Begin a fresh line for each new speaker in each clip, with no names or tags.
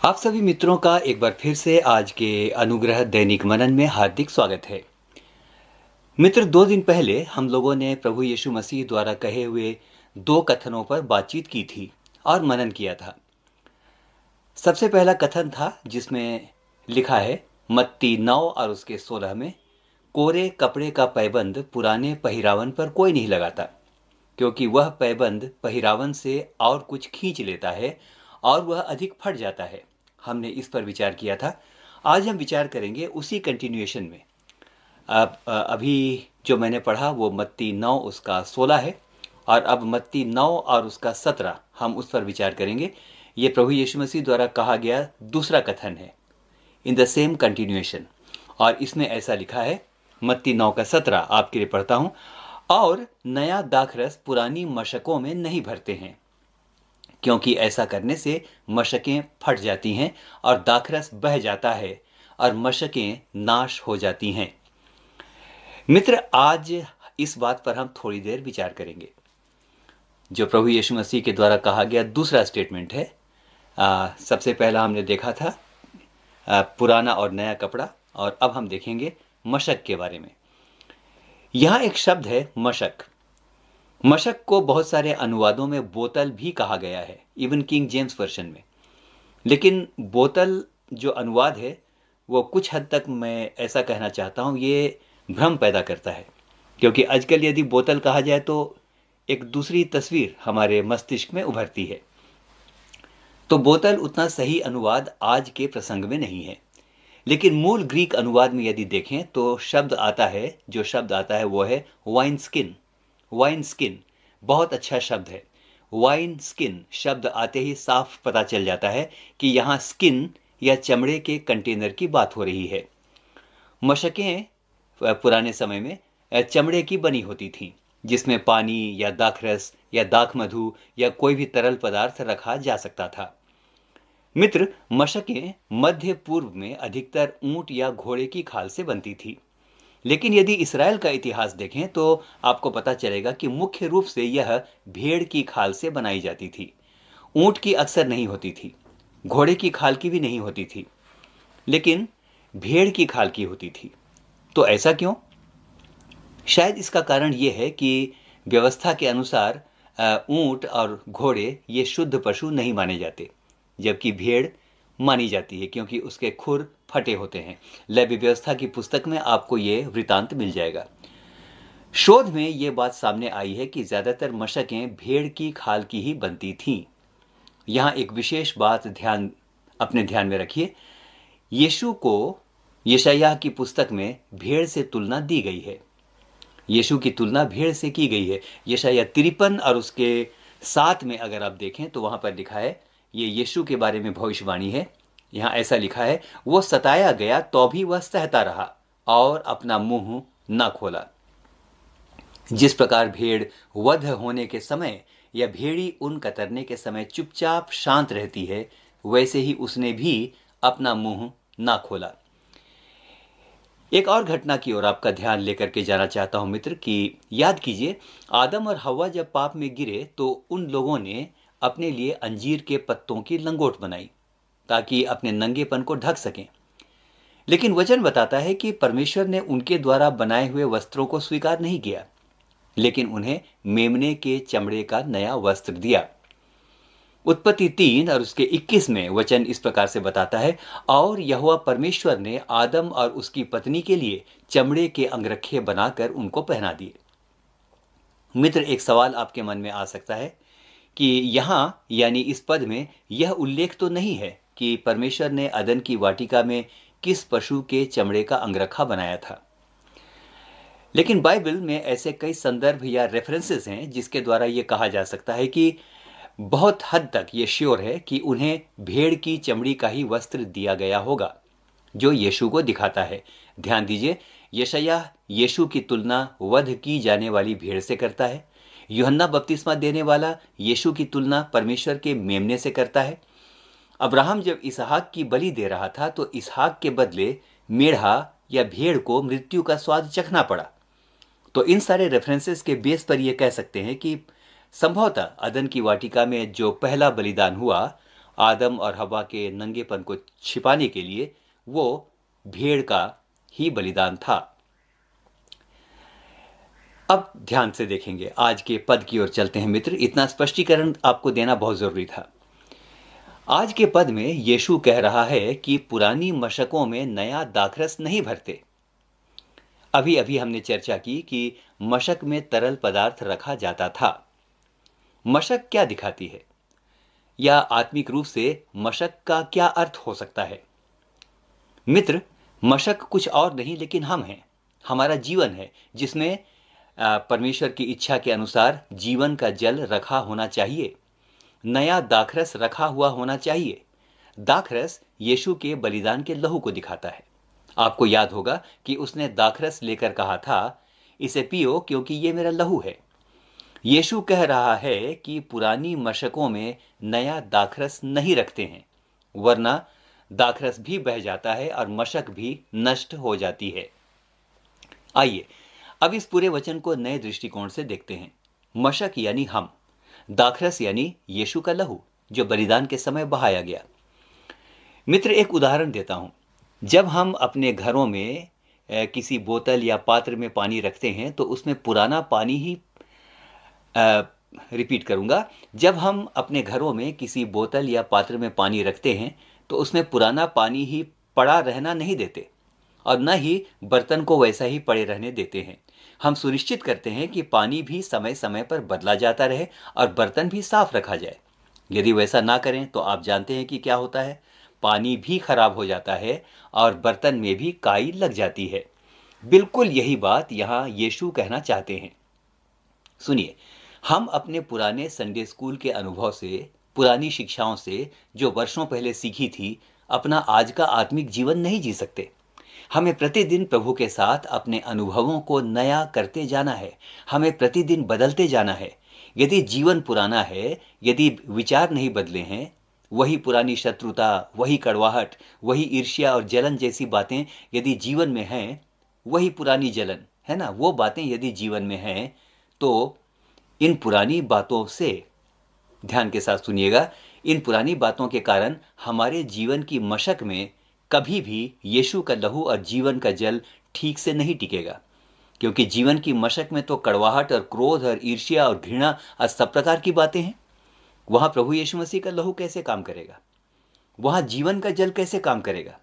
आप सभी मित्रों का एक बार फिर से आज के अनुग्रह दैनिक मनन में हार्दिक स्वागत है। मित्र, 2 दिन पहले हम लोगों ने प्रभु यीशु मसीह द्वारा कहे हुए 2 कथनों पर बातचीत की थी और मनन किया था। सबसे पहला कथन था जिसमें लिखा है मत्ती 9 और उसके 16 में, कोरे कपड़े का पैबंद पुराने पहिरावन पर कोई नहीं लगाता, क्योंकि वह पैबंद पहिरावन से और कुछ खींच लेता है और वह अधिक फट जाता है। हमने इस पर विचार किया था। आज हम विचार करेंगे उसी कंटिन्यूएशन में। अब अभी जो मैंने पढ़ा वो मत्ती 9 उसका 16 है, और अब मत्ती 9 और उसका 17 हम उस पर विचार करेंगे। ये प्रभु यीशु मसीह द्वारा कहा गया दूसरा कथन है, इन द सेम कंटिन्यूएशन। और इसमें ऐसा लिखा है, मत्ती 9 का 17 आपके लिए पढ़ता हूँ। और नया दाखरस पुरानी मशकों में नहीं भरते हैं, क्योंकि ऐसा करने से मशकें फट जाती हैं और दाखरस बह जाता है और मशकें नाश हो जाती हैं। मित्र, आज इस बात पर हम थोड़ी देर विचार करेंगे। जो प्रभु यीशु मसीह के द्वारा कहा गया दूसरा स्टेटमेंट है। सबसे पहला हमने देखा था पुराना और नया कपड़ा, और अब हम देखेंगे मशक के बारे में। यहाँ एक शब्द है मशक। मशक को बहुत सारे अनुवादों में बोतल भी कहा गया है, इवन किंग जेम्स वर्जन में। लेकिन बोतल जो अनुवाद है वो कुछ हद तक, मैं ऐसा कहना चाहता हूँ, ये भ्रम पैदा करता है। क्योंकि आजकल यदि बोतल कहा जाए तो एक दूसरी तस्वीर हमारे मस्तिष्क में उभरती है। तो बोतल उतना सही अनुवाद आज के प्रसंग में नहीं है। लेकिन मूल ग्रीक अनुवाद में यदि देखें तो शब्द आता है, जो शब्द आता है वो है वाइन स्किन। वाइन स्किन बहुत अच्छा शब्द है। वाइन स्किन शब्द आते ही साफ पता चल जाता है कि यहाँ स्किन या चमड़े के कंटेनर की बात हो रही है। मशकें पुराने समय में चमड़े की बनी होती थीं, जिसमें पानी या दाखरस या दाख मधु या कोई भी तरल पदार्थ रखा जा सकता था। मित्र, मशकें मध्य पूर्व में अधिकतर ऊंट या घोड़े की खाल से बनती थी। लेकिन यदि इस्राएल का इतिहास देखें तो आपको पता चलेगा कि मुख्य रूप से यह भेड़ की खाल से बनाई जाती थी। ऊंट की अक्सर नहीं होती थी, घोड़े की खाल की भी नहीं होती थी, लेकिन भेड़ की खाल की होती थी। तो ऐसा क्यों? शायद इसका कारण यह है कि व्यवस्था के अनुसार ऊंट और घोड़े ये शुद्ध पशु नहीं माने जाते, जबकि भेड़ मानी जाती है, क्योंकि उसके खुर फटे होते हैं। लेवी व्यवस्था की पुस्तक में आपको ये वृतांत मिल जाएगा। शोध में ये बात सामने आई है कि ज्यादातर मशकें भेड़ की खाल की ही बनती थीं। यहाँ एक विशेष बात अपने ध्यान में रखिए। यीशु को यशायाह की पुस्तक में भेड़ से तुलना दी गई है। यीशु की तुलना भेड़ से की गई है। यशायाह 53 और उसके 7 में अगर आप देखें तो वहां पर लिखा है, ये यीशु के बारे में भविष्यवाणी है। यहाँ ऐसा लिखा है, वो सताया गया तो भी वह सहता रहा और अपना मुंह न खोला। जिस प्रकार भेड़ वध होने के समय या भेड़ी ऊन कतरने के समय चुपचाप शांत रहती है, वैसे ही उसने भी अपना मुंह ना खोला। एक और घटना की ओर आपका ध्यान लेकर के जाना चाहता हूं मित्र, कि याद कीजिए, आदम और हव्वा जब पाप में गिरे तो उन लोगों ने अपने लिए अंजीर के पत्तों की लंगोट बनाई ताकि अपने नंगेपन को ढक सकें। लेकिन वचन बताता है कि परमेश्वर ने उनके द्वारा बनाए हुए वस्त्रों को स्वीकार नहीं किया, लेकिन उन्हें मेमने के चमड़े का नया वस्त्र दिया। उत्पत्ति 3 और उसके 21 में वचन इस प्रकार से बताता है, और यहोवा परमेश्वर ने आदम और उसकी पत्नी के लिए चमड़े के अंगरखे बनाकर उनको पहना दिए। मित्र, एक सवाल आपके मन में आ सकता है कि यहाँ यानी इस पद में यह उल्लेख तो नहीं है कि परमेश्वर ने अदन की वाटिका में किस पशु के चमड़े का अंगरखा बनाया था। लेकिन बाइबल में ऐसे कई संदर्भ या रेफरेंसेस हैं जिसके द्वारा यह कहा जा सकता है कि बहुत हद तक ये श्योर है कि उन्हें भेड़ की चमड़ी का ही वस्त्र दिया गया होगा, जो यीशु को दिखाता है। ध्यान दीजिए, यशायाह यीशु की तुलना वध की जाने वाली भेड़ से करता है। यूहन्ना बपतिस्मा देने वाला यीशु की तुलना परमेश्वर के मेमने से करता है। अब्राहम जब इसहाक की बलि दे रहा था तो इसहाक के बदले मेढ़ा या भेड़ को मृत्यु का स्वाद चखना पड़ा। तो इन सारे रेफरेंसेस के बेस पर यह कह सकते हैं कि संभवतः अदन की वाटिका में जो पहला बलिदान हुआ आदम और हवा के नंगेपन को छिपाने के लिए वो भेड़ का ही बलिदान था। अब ध्यान से देखेंगे, आज के पद की ओर चलते हैं मित्र। इतना स्पष्टीकरण आपको देना बहुत जरूरी था। आज के पद में यीशु कह रहा है कि पुरानी मशकों में नया दाखरस नहीं भरते। अभी अभी हमने चर्चा की कि मशक में तरल पदार्थ रखा जाता था। मशक क्या दिखाती है, या आत्मिक रूप से मशक का क्या अर्थ हो सकता है? मित्र, मशक कुछ और नहीं लेकिन हम हैं, हमारा जीवन है, जिसमें परमेश्वर की इच्छा के अनुसार जीवन का जल रखा होना चाहिए, नया दाखरस रखा हुआ होना चाहिए। दाखरस यीशु के बलिदान के लहू को दिखाता है। आपको याद होगा कि उसने दाखरस लेकर कहा था, इसे पियो क्योंकि ये मेरा लहू है। यीशु कह रहा है कि पुरानी मशकों में नया दाखरस नहीं रखते हैं, वरना दाखरस भी बह जाता है और मशक भी नष्ट हो जाती है। आइए अब इस पूरे वचन को नए दृष्टिकोण से देखते हैं। मशक यानी हम, दाखरस यानी यीशु का लहू जो बलिदान के समय बहाया गया। मित्र, एक उदाहरण देता हूं। जब हम अपने घरों में किसी बोतल या पात्र में पानी रखते हैं तो उसमें पुराना पानी ही रिपीट करूंगा, जब हम अपने घरों में किसी बोतल या पात्र में पानी रखते हैं तो उसमें पुराना पानी ही पड़ा रहना नहीं देते और न ही बर्तन को वैसा ही पड़े रहने देते हैं। हम सुनिश्चित करते हैं कि पानी भी समय समय पर बदला जाता रहे और बर्तन भी साफ रखा जाए। यदि वैसा ना करें तो आप जानते हैं कि क्या होता है, पानी भी खराब हो जाता है और बर्तन में भी काई लग जाती है। बिल्कुल यही बात यहाँ यीशु कहना चाहते हैं। सुनिए, हम अपने पुराने संडे स्कूल के अनुभव से, पुरानी शिक्षाओं से जो वर्षों पहले सीखी थी, अपना आज का आत्मिक जीवन नहीं जी सकते। हमें प्रतिदिन प्रभु के साथ अपने अनुभवों को नया करते जाना है, हमें प्रतिदिन बदलते जाना है। यदि जीवन पुराना है, यदि विचार नहीं बदले हैं, वही पुरानी शत्रुता, वही कड़वाहट, वही ईर्ष्या और जलन जैसी बातें यदि जीवन में हैं, वही पुरानी जलन है ना, वो बातें यदि जीवन में हैं, तो इन पुरानी बातों से, ध्यान के साथ सुनिएगा, इन पुरानी बातों के कारण हमारे जीवन की मशक में कभी भी यीशु का लहू और जीवन का जल ठीक से नहीं टिकेगा। क्योंकि जीवन की मशक में तो कड़वाहट और क्रोध और ईर्ष्या और घृणा और सब प्रकार की बातें हैं। वहां प्रभु यीशु मसीह का लहू कैसे काम करेगा? वहां जीवन का जल कैसे काम करेगा?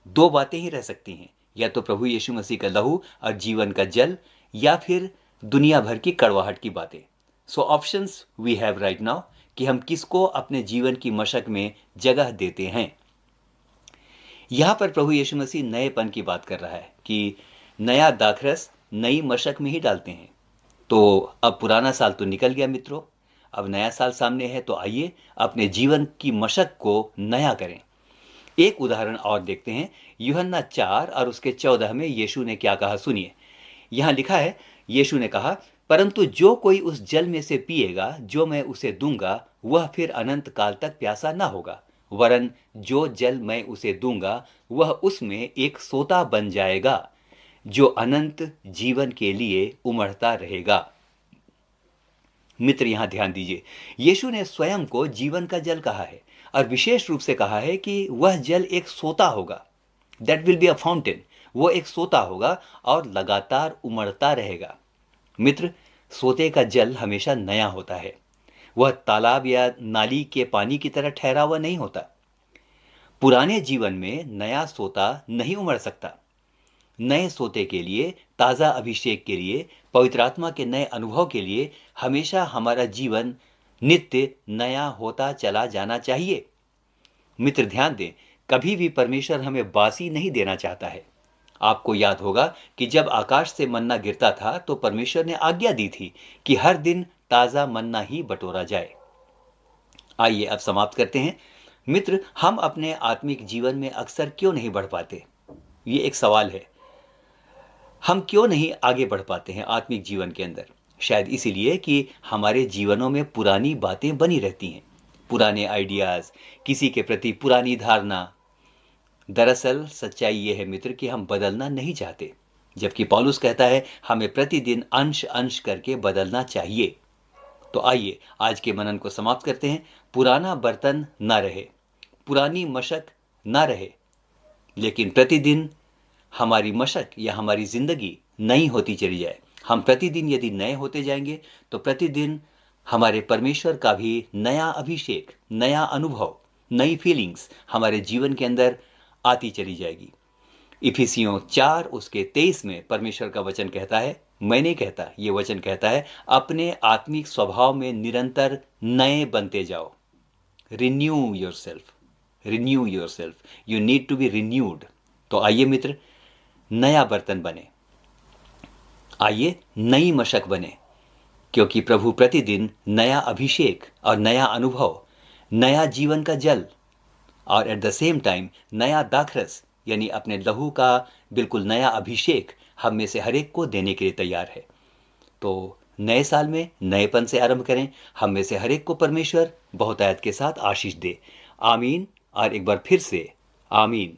दो बातें ही रह सकती हैं, या तो प्रभु यीशु मसीह का लहू और जीवन का जल, या फिर दुनिया भर की कड़वाहट की बातें। So options we have right now कि हम किसको अपने जीवन की मशक में जगह देते हैं। यहां पर प्रभु यीशु मसीह नएपन की बात कर रहा है कि नया दाखरस नई मशक में ही डालते हैं। तो अब पुराना साल तो निकल गया मित्रों, अब नया साल सामने है, तो आइए अपने जीवन की मशक को नया करें। एक उदाहरण और देखते हैं। यूहन्ना 4 और उसके 14 में यीशु ने क्या कहा, सुनिए। यहां लिखा है, यीशु ने कहा, परंतु जो कोई उस जल में से पिएगा जो मैं उसे दूंगा, वह फिर अनंत काल तक प्यासा ना होगा, वरन जो जल मैं उसे दूंगा वह उसमें एक सोता बन जाएगा जो अनंत जीवन के लिए उमड़ता रहेगा। मित्र, यहां ध्यान दीजिए, यीशु ने स्वयं को जीवन का जल कहा है और विशेष रूप से कहा है कि वह जल एक सोता होगा, that will be a fountain. वो एक सोता होगा और लगातार उमड़ता रहेगा। मित्र, सोते का जल हमेशा नया होता है, वह तालाब या नाली के पानी की तरह ठहरा हुआ नहीं होता। पुराने जीवन में नया सोता नहीं उमड़ सकता। नए सोते के लिए, ताजा अभिषेक के लिए, पवित्र आत्मा के नए अनुभव के लिए हमेशा हमारा जीवन नित्य नया होता चला जाना चाहिए। मित्र, ध्यान दें, कभी भी परमेश्वर हमें बासी नहीं देना चाहता है। आपको याद होगा कि जब आकाश से मन्ना गिरता था तो परमेश्वर ने आज्ञा दी थी कि हर दिन ताजा मन्ना ही बटोरा जाए। आइए अब समाप्त करते हैं। मित्र, हम अपने आत्मिक जीवन में अक्सर क्यों नहीं बढ़ पाते? ये एक सवाल है। हम क्यों नहीं आगे बढ़ पाते हैं आत्मिक जीवन के अंदर? शायद इसीलिए कि हमारे जीवनों में पुरानी बातें बनी रहती हैं, पुराने आइडियाज, किसी के प्रति पुरानी धारणा। दरअसल सच्चाई यह है मित्र कि हम बदलना नहीं चाहते, जबकि पौलुस कहता है हमें प्रतिदिन अंश अंश करके बदलना चाहिए। तो आइए आज के मनन को समाप्त करते हैं। पुराना बर्तन न रहे, पुरानी मशक ना रहे, लेकिन प्रतिदिन हमारी मशक या हमारी जिंदगी नई होती चली जाए। हम प्रतिदिन यदि नए होते जाएंगे तो प्रतिदिन हमारे परमेश्वर का भी नया अभिषेक, नया अनुभव, नई फीलिंग्स हमारे जीवन के अंदर आती चली जाएगी। इफिसियों 4 उसके 23 में परमेश्वर का वचन कहता है, मैं नहीं कहता, ये वचन कहता है, अपने आत्मिक स्वभाव में निरंतर नए बनते जाओ। Renew yourself, renew yourself, you need to be renewed. तो आइए मित्र, नया बर्तन बने, आइए नई मशक बने, क्योंकि प्रभु प्रतिदिन नया अभिषेक और नया अनुभव, नया जीवन का जल और एट द सेम टाइम नया दाखरस यानी अपने लहू का बिल्कुल नया अभिषेक हम में से हर एक को देने के लिए तैयार है। तो नए साल में नएपन से आरंभ करें। हम में से हर एक को परमेश्वर बहुतायत के साथ आशीष दे। आमीन। और एक बार फिर से आमीन।